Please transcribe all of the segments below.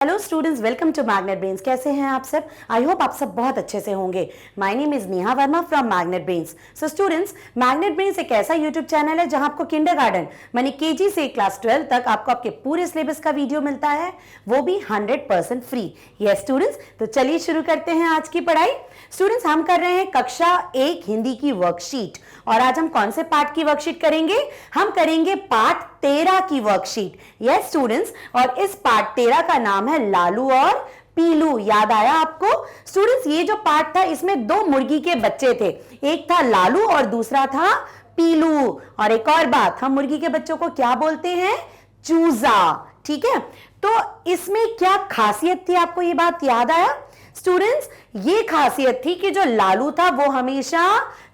Hello students, welcome to Magnet Brains. कैसे हैं आप सब? आई होप आप सब बहुत अच्छे से होंगे। My name is Neha Verma from magnet brains. So students, magnet brains एक ऐसा यूट्यूब चैनल है जहां आपको किंडरगार्टन मानी केजी से क्लास 12 तक आपको आपके पूरे सिलेबस का वीडियो मिलता है, वो भी 100% फ्री। यस स्टूडेंट्स, तो चलिए शुरू करते हैं आज की पढ़ाई। स्टूडेंट्स, हम कर रहे हैं कक्षा 1 हिंदी की वर्कशीट, और आज हम कौन से पार्ट की वर्कशीट करेंगे? हम करेंगे पार्ट 13 की वर्कशीट। यस स्टूडेंट्स, और इस पार्ट 13 का नाम है लालू और पीलू। याद आया आपको? स्टूडेंट्स, ये जो पार्ट था इसमें दो मुर्गी के बच्चे थे, एक था लालू और दूसरा था पीलू। और एक और बात, हम मुर्गी के बच्चों को क्या बोलते हैं? चूजा। ठीक है, तो इसमें क्या खासियत थी, आपको ये बात याद आया? स्टूडेंट्स, ये खासियत थी कि जो लालू था वो हमेशा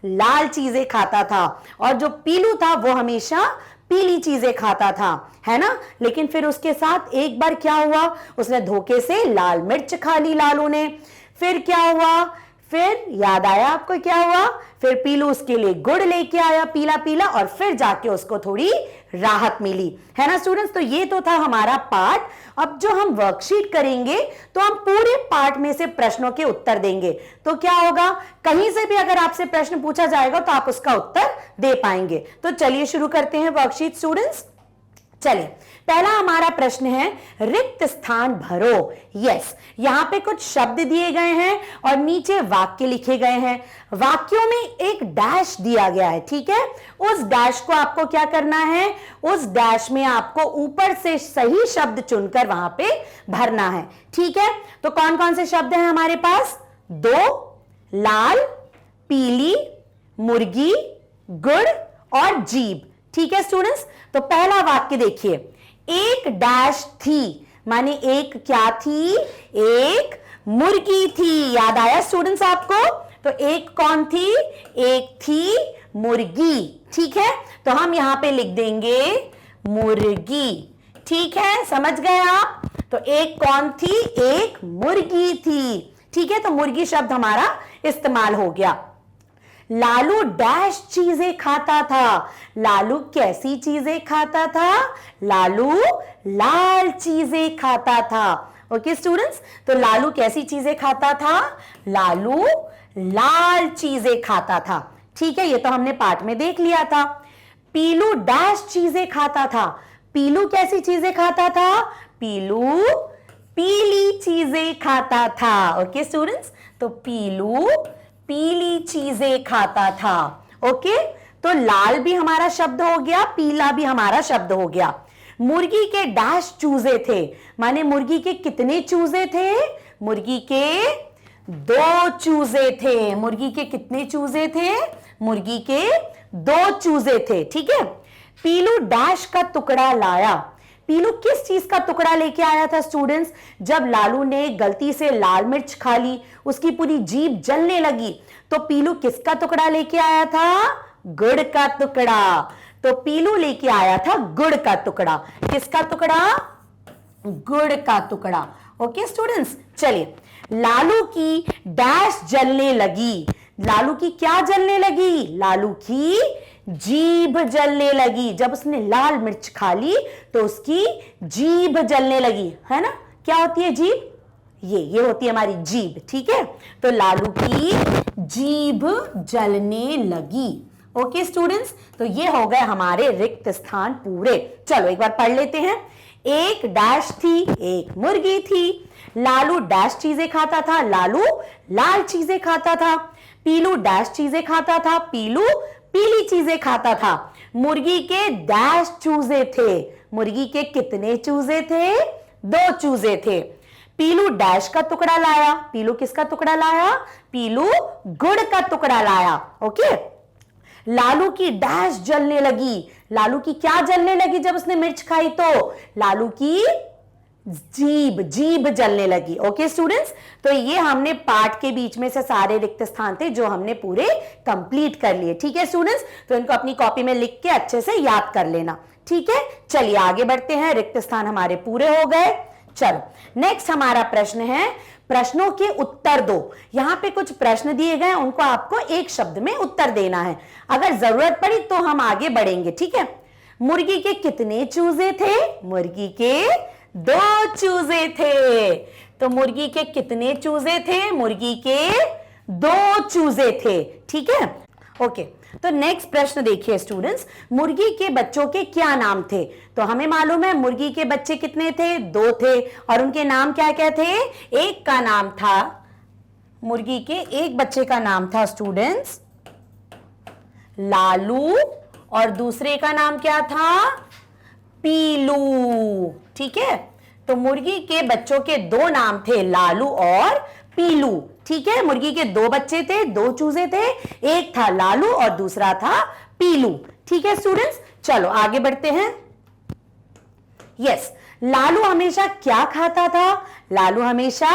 लाल चीजें खाता था, और जो पीलू था वो हमेशा पीली चीजें खाता था, है ना। लेकिन फिर उसके साथ एक बार क्या हुआ, उसने धोखे से लाल मिर्च खा ली लालू ने। फिर क्या हुआ? फिर याद आया आपको क्या हुआ? फिर पीलू उसके लिए गुड़ लेके आया पीला पीला, और फिर जाके उसको थोड़ी राहत मिली, है ना स्टूडेंट्स। तो ये तो था हमारा पार्ट। अब जो हम वर्कशीट करेंगे तो हम पूरे पार्ट में से प्रश्नों के उत्तर देंगे। तो क्या होगा, कहीं से भी अगर आपसे प्रश्न पूछा जाएगा तो आप उसका उत्तर दे पाएंगे। तो चलिए शुरू करते हैं वर्कशीट स्टूडेंट्स। चलिए, पहला हमारा प्रश्न है रिक्त स्थान भरो। यस, यहां पे कुछ शब्द दिए गए हैं और नीचे वाक्य लिखे गए हैं। वाक्यों में एक डैश दिया गया है, ठीक है। उस डैश को आपको क्या करना है? उस डैश में आपको ऊपर से सही शब्द चुनकर वहां पे भरना है, ठीक है। तो कौन कौन से शब्द हैं हमारे पास? दो, लाल, पीली, मुर्गी, गुड़ और जीभ। ठीक है स्टूडेंट्स, तो पहला वाक्य देखिए, एक डैश थी, माने एक क्या थी? एक मुर्गी थी। याद आया स्टूडेंट्स आपको? तो एक कौन थी? एक थी मुर्गी, ठीक है। तो हम यहां पे लिख देंगे मुर्गी, ठीक है, समझ गए आप? तो एक कौन थी? एक मुर्गी थी, ठीक है। तो मुर्गी शब्द हमारा इस्तेमाल हो गया। लालू डैश चीजें खाता था। लालू कैसी चीजें खाता था? लालू लाल चीजें खाता था। ओके स्टूडेंट्स, तो लालू कैसी चीजें खाता था? लालू लाल चीजें खाता था, ठीक है। ये तो हमने पाठ में देख लिया था। पीलू डैश चीजें खाता था। पीलू कैसी चीजें खाता था? पीलू पीली चीजें खाता था। ओके स्टूडेंट्स, तो पीलू पीली चीजें खाता था। ओके, तो लाल भी हमारा शब्द हो गया, पीला भी हमारा शब्द हो गया। मुर्गी के डैश चूजे थे, माने मुर्गी के कितने चूजे थे? मुर्गी के दो चूजे थे। मुर्गी के कितने चूजे थे? मुर्गी के दो चूजे थे, ठीक है। पीलू डैश का टुकड़ा लाया। पीलू किस चीज का टुकड़ा लेके आया था स्टूडेंट्स? जब लालू ने गलती से लाल मिर्च खा ली, उसकी पूरी जीभ जलने लगी, तो पीलू किसका टुकड़ा लेके आया था? गुड़ का टुकड़ा। तो पीलू लेके आया था गुड़ का टुकड़ा। किसका टुकड़ा? गुड़ का टुकड़ा। ओके स्टूडेंट्स, चलिए, लालू की डैश जलने लगी। लालू की क्या जलने लगी? लालू की जीभ जलने लगी। जब उसने लाल मिर्च खा ली तो उसकी जीभ जलने लगी, है ना। क्या होती है जीभ? ये होती है हमारी जीभ, ठीक है। तो लालू की जीभ जलने लगी। ओके स्टूडेंट्स, तो ये हो गए हमारे रिक्त स्थान पूरे। चलो एक बार पढ़ लेते हैं। एक डैश थी, एक मुर्गी थी। लालू डैश चीजें खाता था। लालू लाल चीजें खाता था। पीलू डैश चीजें खाता था। पीलू पीली चीजें खाता था। मुर्गी के डैश चूजे थे। मुर्गी के कितने चूजे थे? दो चूजे थे। पीलू डैश का टुकड़ा लाया। पीलू किसका टुकड़ा लाया? पीलू गुड़ का टुकड़ा लाया। ओके, लालू की डैश जलने लगी। लालू की क्या जलने लगी जब उसने मिर्च खाई? तो लालू की जीभ जलने लगी। ओके स्टूडेंट्स, तो ये हमने पाठ के बीच में से सारे रिक्त स्थान थे जो हमने पूरे कंप्लीट कर लिए, ठीक है स्टूडेंट्स। तो इनको अपनी कॉपी में लिख के अच्छे से याद कर लेना, ठीक है। चलिए आगे बढ़ते हैं, रिक्त स्थान हमारे पूरे हो गए। चलो, नेक्स्ट हमारा प्रश्न है प्रश्नों के उत्तर दो। यहां पे कुछ प्रश्न दिए गए, उनको आपको एक शब्द में उत्तर देना है। अगर जरूरत पड़ी तो हम आगे बढ़ेंगे, ठीक है। मुर्गी के कितने चूजे थे? मुर्गी के 2 चूजे थे। तो मुर्गी के कितने चूजे थे? मुर्गी के 2 चूजे थे। ठीक है, ओके। तो नेक्स्ट प्रश्न देखिए स्टूडेंट्स, मुर्गी के बच्चों के क्या नाम थे? तो हमें मालूम है मुर्गी के बच्चे कितने थे? 2 थे। और उनके नाम क्या क्या थे? एक का नाम था, मुर्गी के एक बच्चे का नाम था स्टूडेंट्स लालू, और दूसरे का नाम क्या था? पीलू। ठीक है, तो मुर्गी के बच्चों के 2 नाम थे, लालू और पीलू। ठीक है, मुर्गी के 2 बच्चे थे, 2 चूजे थे, एक था लालू और दूसरा था पीलू। ठीक है स्टूडेंट्स, चलो आगे बढ़ते हैं। यस, लालू हमेशा क्या खाता था? लालू हमेशा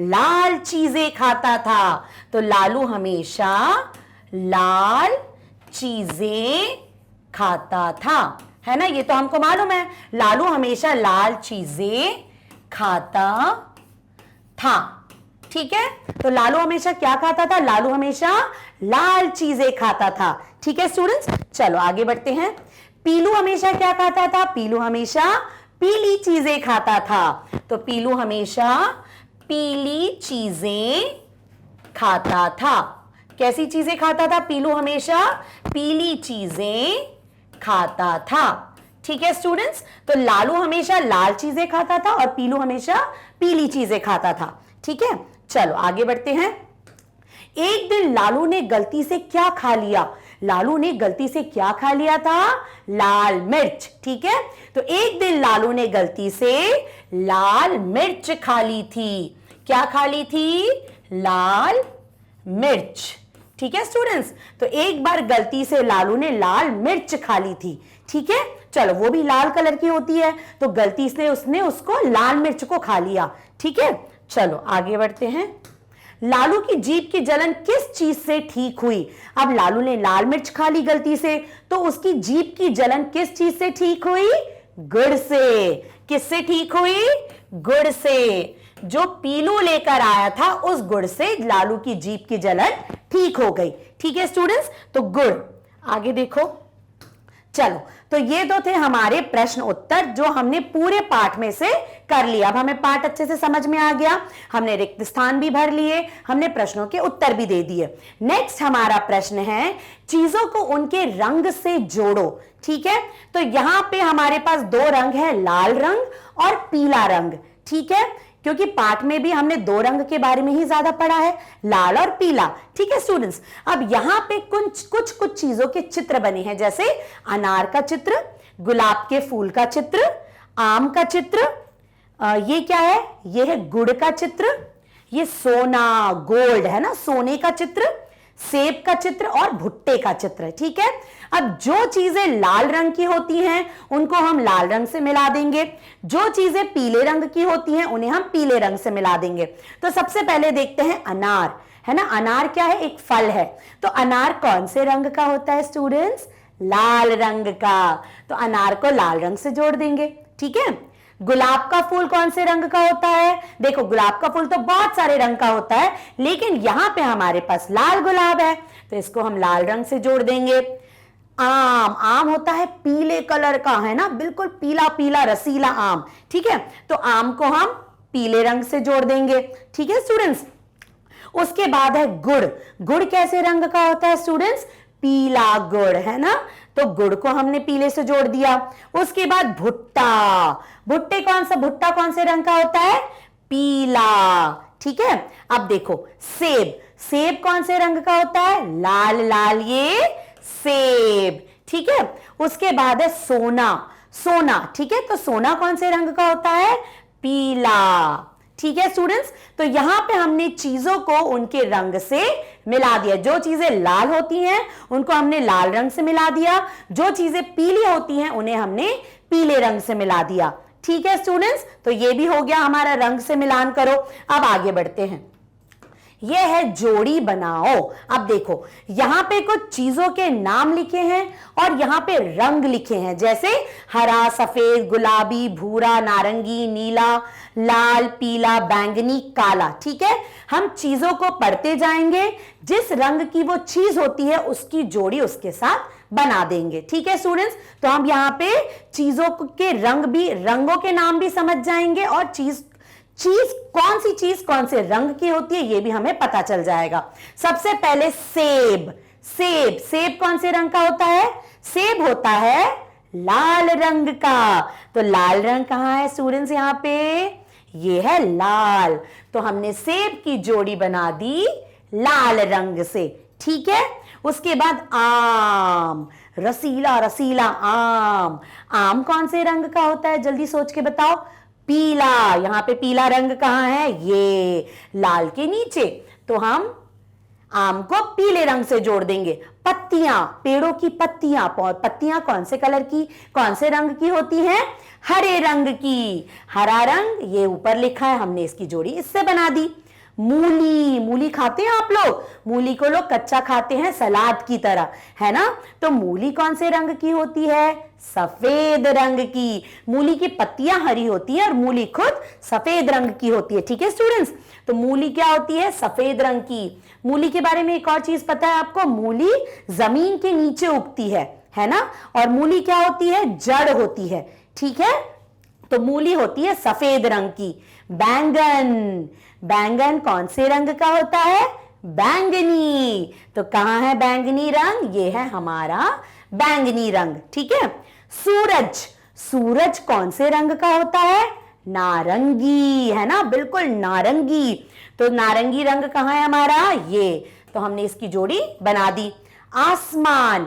लाल चीजें खाता था। तो लालू हमेशा लाल चीजें खाता था, है ना? ये तो हमको मालूम है, लालू हमेशा लाल चीजें खाता था। ठीक है, तो लालू हमेशा क्या खाता था? लालू हमेशा लाल चीजें खाता था। ठीक है स्टूडेंट्स, चलो आगे बढ़ते हैं। पीलू हमेशा क्या खाता था? पीलू हमेशा पीली चीजें खाता था। तो पीलू हमेशा पीली चीजें खाता था। कैसी चीजें खाता था? पीलू हमेशा पीली चीजें खाता था। ठीक है स्टूडेंट्स, तो लालू हमेशा लाल चीजें खाता था और पीलू हमेशा पीली चीजें खाता था। ठीक है, चलो आगे बढ़ते हैं। एक दिन लालू ने गलती से क्या खा लिया? लालू ने गलती से क्या खा लिया था? लाल मिर्च। ठीक है, तो एक दिन लालू ने गलती से लाल मिर्च खा ली थी। क्या खा ली थी? लाल मिर्च। ठीक है स्टूडेंट्स, तो एक बार गलती से लालू ने लाल मिर्च खा ली थी। ठीक है, चलो वो भी लाल कलर की होती है, तो गलती से उसने उसको लाल मिर्च को खा लिया। ठीक है, चलो आगे बढ़ते हैं। लालू की जीभ की जलन किस चीज से ठीक हुई? अब लालू ने लाल मिर्च खा ली गलती से, तो उसकी जीभ की जलन किस चीज से ठीक हुई? गुड़ से। किससे ठीक हुई? गुड़ से। जो पीलू लेकर आया था उस गुड़ से लालू की जीभ की जलन ठीक हो गई। ठीक है स्टूडेंट्स, तो गुड़। आगे देखो, चलो, तो ये तो थे हमारे प्रश्न उत्तर जो हमने पूरे पाठ में से कर लिया। अब हमें पाठ अच्छे से समझ में आ गया, हमने रिक्त स्थान भी भर लिए, हमने प्रश्नों के उत्तर भी दे दिए। नेक्स्ट हमारा प्रश्न है, चीजों को उनके रंग से जोड़ो। ठीक है, तो यहां पे हमारे पास 2 रंग है, लाल रंग और पीला रंग। ठीक है, क्योंकि पाठ में भी हमने 2 रंग के बारे में ही ज्यादा पढ़ा है, लाल और पीला। ठीक है स्टूडेंट्स, अब यहां पे कुछ चीजों के चित्र बने हैं, जैसे अनार का चित्र, गुलाब के फूल का चित्र, आम का चित्र, ये क्या है? ये है गुड़ का चित्र, ये सोना गोल्ड है ना, सोने का चित्र, सेब का चित्र और भुट्टे का चित्र। ठीक है, अब जो चीजें लाल रंग की होती हैं उनको हम लाल रंग से मिला देंगे, जो चीजें पीले रंग की होती हैं उन्हें हम पीले रंग से मिला देंगे। तो सबसे पहले देखते हैं अनार, है ना? अनार क्या है? एक फल है। तो अनार कौन से रंग का होता है स्टूडेंट्स? लाल रंग का। तो अनार को लाल रंग से जोड़ देंगे। ठीक है, गुलाब का फूल कौन से रंग का होता है? देखो, गुलाब का फूल तो बहुत सारे रंग का होता है, लेकिन यहां पे हमारे पास लाल गुलाब है, तो इसको हम लाल रंग से जोड़ देंगे। आम होता है पीले कलर का, है ना, बिल्कुल पीला पीला रसीला आम। ठीक है, तो आम को हम पीले रंग से जोड़ देंगे। ठीक है स्टूडेंट्स, उसके बाद है गुड़। गुड़ कैसे रंग का होता है स्टूडेंट्स? पीला गुड़, है ना, तो गुड़ को हमने पीले से जोड़ दिया। उसके बाद भुट्टा। भुट्टा कौन से रंग का होता है? पीला। ठीक है, अब देखो सेब कौन से रंग का होता है? लाल लाल, ये सेब। ठीक है, उसके बाद है सोना। ठीक है, तो सोना कौन से रंग का होता है? पीला। ठीक है स्टूडेंट्स, तो यहां पे हमने चीजों को उनके रंग से मिला दिया। जो चीजें लाल होती हैं उनको हमने लाल रंग से मिला दिया, जो चीजें पीली होती हैं उन्हें हमने पीले रंग से मिला दिया। ठीक है स्टूडेंट्स, तो ये भी हो गया हमारा रंग से मिलान करो। अब आगे बढ़ते हैं, यह है जोड़ी बनाओ। अब देखो, यहां पे कुछ चीजों के नाम लिखे हैं और यहां पे रंग लिखे हैं, जैसे हरा, सफेद, गुलाबी, भूरा, नारंगी, नीला, लाल, पीला, बैंगनी, काला। ठीक है, हम चीजों को पढ़ते जाएंगे, जिस रंग की वो चीज होती है उसकी जोड़ी उसके साथ बना देंगे। ठीक है स्टूडेंट्स, तो हम यहाँ पे चीजों के रंगों के नाम भी समझ जाएंगे और चीज कौन से रंग की होती है ये भी हमें पता चल जाएगा। सबसे पहले सेब कौन से रंग का होता है? सेब होता है लाल रंग का। तो लाल रंग कहां है स्टूडेंट्स? यहां पे ये है लाल, तो हमने सेब की जोड़ी बना दी लाल रंग से। ठीक है, उसके बाद आम, रसीला रसीला आम कौन से रंग का होता है? जल्दी सोच के बताओ। पीला, यहां पे पीला रंग कहां है? ये लाल के नीचे, तो हम आम को पीले रंग से जोड़ देंगे। पत्तियां, पेड़ों की पत्तियां कौन से कलर की, कौन से रंग की होती हैं? हरे रंग की। हरा रंग ये ऊपर लिखा है, हमने इसकी जोड़ी इससे बना दी। मूली खाते हैं आप लोग? मूली को लोग कच्चा खाते हैं सलाद की तरह, है ना? तो मूली कौन से रंग की होती है? सफेद रंग की। मूली की पत्तियां हरी होती है और मूली खुद सफेद रंग की होती है। ठीक है स्टूडेंट्स, तो मूली क्या होती है? सफेद रंग की। मूली के बारे में एक और चीज पता है आपको? मूली जमीन के नीचे उगती है ना? और मूली क्या होती है? जड़ होती है। ठीक है, तो मूली होती है सफेद रंग की। बैंगन कौन से रंग का होता है? बैंगनी। तो कहां है बैंगनी रंग? ये है हमारा बैंगनी रंग। ठीक है, सूरज कौन से रंग का होता है? नारंगी, है ना? बिल्कुल नारंगी। तो नारंगी रंग कहां है हमारा? ये, तो हमने इसकी जोड़ी बना दी। आसमान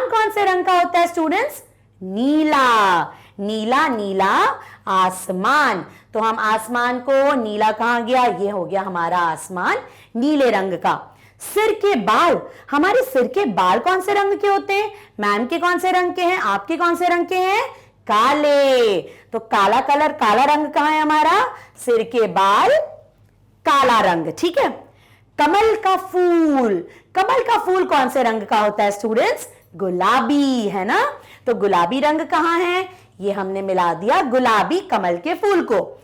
कौन से रंग का होता है स्टूडेंट्स? नीला आसमान। तो हम आसमान को, नीला कहां गया? ये हो गया हमारा आसमान नीले रंग का। हमारे सिर के बाल कौन से रंग के होते हैं? मैम के कौन से रंग के हैं? आपके कौन से रंग के हैं? काले। तो काला रंग कहां है हमारा? सिर के बाल काला रंग। ठीक है, कमल का फूल कौन से रंग का होता है स्टूडेंट्स? गुलाबी, है ना? तो गुलाबी रंग कहां है? ये हमने मिला दिया गुलाबी कमल के फूल को।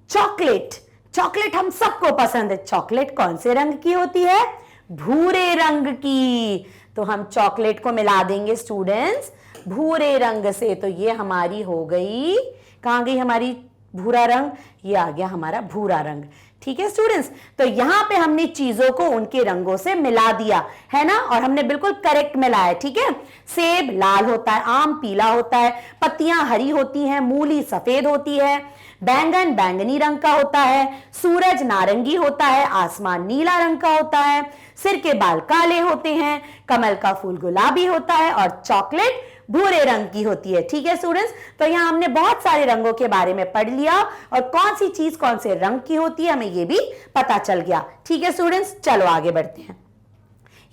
चॉकलेट हम सबको पसंद है। चॉकलेट कौन से रंग की होती है? भूरे रंग की। तो हम चॉकलेट को मिला देंगे स्टूडेंट्स भूरे रंग से। तो ये हमारी हो गई, कहां गई हमारी भूरा रंग? ये आ गया हमारा भूरा रंग। ठीक है स्टूडेंट्स, तो यहां पे हमने चीजों को उनके रंगों से मिला दिया है ना, और हमने बिल्कुल करेक्ट मिलाया। ठीक है, सेब लाल होता है, आम पीला होता है, पत्तियां हरी होती हैं, मूली सफेद होती है, बैंगन बैंगनी रंग का होता है, सूरज नारंगी होता है, आसमान नीला रंग का होता है, सिर के बाल काले होते हैं, कमल का फूल गुलाबी होता है और चॉकलेट भूरे रंग की होती है। ठीक है स्टूडेंट्स, तो यहां हमने बहुत सारे रंगों के बारे में पढ़ लिया और कौन सी चीज कौन से रंग की होती है हमें ये भी पता चल गया। ठीक है स्टूडेंट्स, चलो आगे बढ़ते हैं।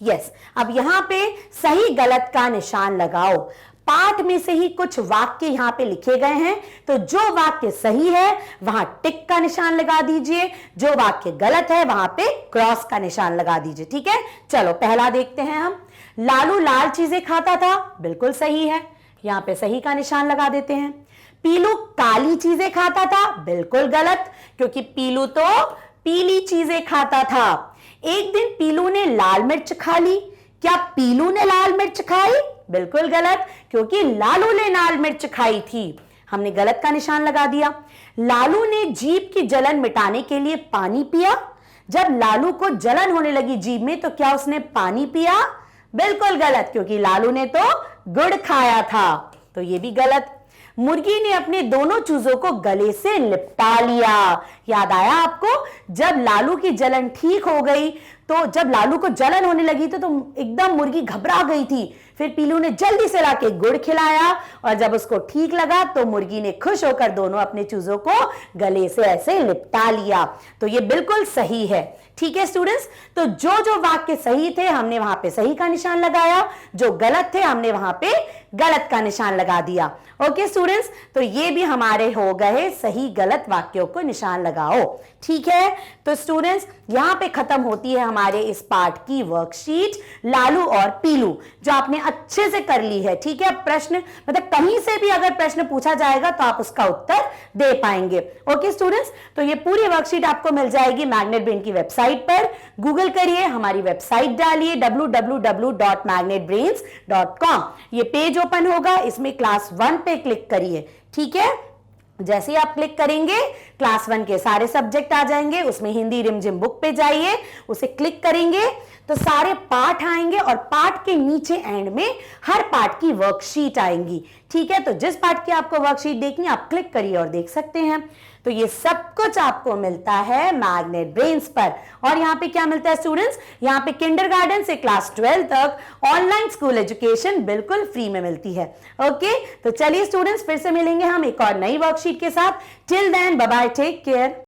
यस, अब यहां पे सही गलत का निशान लगाओ। पाठ में से ही कुछ वाक्य यहां पे लिखे गए हैं, तो जो वाक्य सही है वहां टिक का निशान लगा दीजिए, जो वाक्य गलत है वहां पे क्रॉस का निशान लगा दीजिए। ठीक है, चलो पहला देखते हैं हम। लालू लाल चीजें खाता था, बिल्कुल सही है, यहां पे सही का निशान लगा देते हैं। पीलू काली चीजें खाता था, बिल्कुल गलत, क्योंकि पीलू तो पीली चीजें खाता था। एक दिन पीलू ने लाल मिर्च खा ली, क्या पीलू ने लाल मिर्च खाई? बिल्कुल गलत, क्योंकि लालू ने लाल मिर्च खाई थी, हमने गलत का निशान लगा दिया। लालू ने जीभ की जलन मिटाने के लिए पानी पिया, जब लालू को जलन होने लगी जीभ में तो क्या उसने पानी पिया? बिल्कुल गलत, क्योंकि लालू ने तो गुड़ खाया था, तो ये भी गलत। मुर्गी ने अपने दोनों चूजों को गले से लिपटा लिया, याद आया आपको? जब लालू की जलन ठीक हो गई, तो जब लालू को जलन होने लगी तो एकदम मुर्गी घबरा गई थी, फिर पीलू ने जल्दी से लाके गुड़ खिलाया और जब उसको ठीक लगा तो मुर्गी ने खुश होकर दोनों अपने चूजों को गले से ऐसे लिपटा लिया। तो ये बिल्कुल सही है। ठीक है स्टूडेंट्स, तो जो जो वाक्य सही थे हमने वहां पे सही का निशान लगाया, जो गलत थे हमने वहां पे गलत का निशान लगा दिया। ओके स्टूडेंट्स, तो ये भी हमारे हो गए सही गलत वाक्यों को निशान लगाओ। ठीक है, तो स्टूडेंट्स यहां पे खत्म होती है हमारे इस पार्ट की वर्कशीट लालू और पीलू जो आपने अच्छे से कर ली है। ठीक है, प्रश्न मतलब कहीं से भी अगर प्रश्न पूछा जाएगा तो आप उसका उत्तर दे पाएंगे। ओके स्टूडेंट्स, तो ये पूरी वर्कशीट आपको मिल जाएगी मैग्नेट ब्रेन की वेबसाइट पर। गूगल करिए, हमारी वेबसाइट डालिए www.magnetbrains.com। ये पेज ओपन होगा, इसमें क्लास 1 पे क्लिक करिए। ठीक है, जैसे ही आप क्लिक करेंगे क्लास 1 के सारे सब्जेक्ट आ जाएंगे। उसमें हिंदी रिमझिम बुक पे जाइए, उसे क्लिक करेंगे तो सारे पाठ आएंगे और पाठ के नीचे एंड में हर पाठ की वर्कशीट आएंगी। ठीक है, तो जिस पाठ की आपको वर्कशीट देखनी आप क्लिक करिए और देख सकते हैं। तो ये सब कुछ आपको मिलता है मैग्नेट ब्रेन्स पर। और यहाँ पे क्या मिलता है स्टूडेंट्स, यहाँ पे किंडरगार्टन से क्लास 12 तक ऑनलाइन स्कूल एजुकेशन बिल्कुल फ्री में मिलती है। ओके, तो चलिए स्टूडेंट्स फिर से मिलेंगे हम एक और नई वर्कशीट के साथ। Till then bye bye, take care.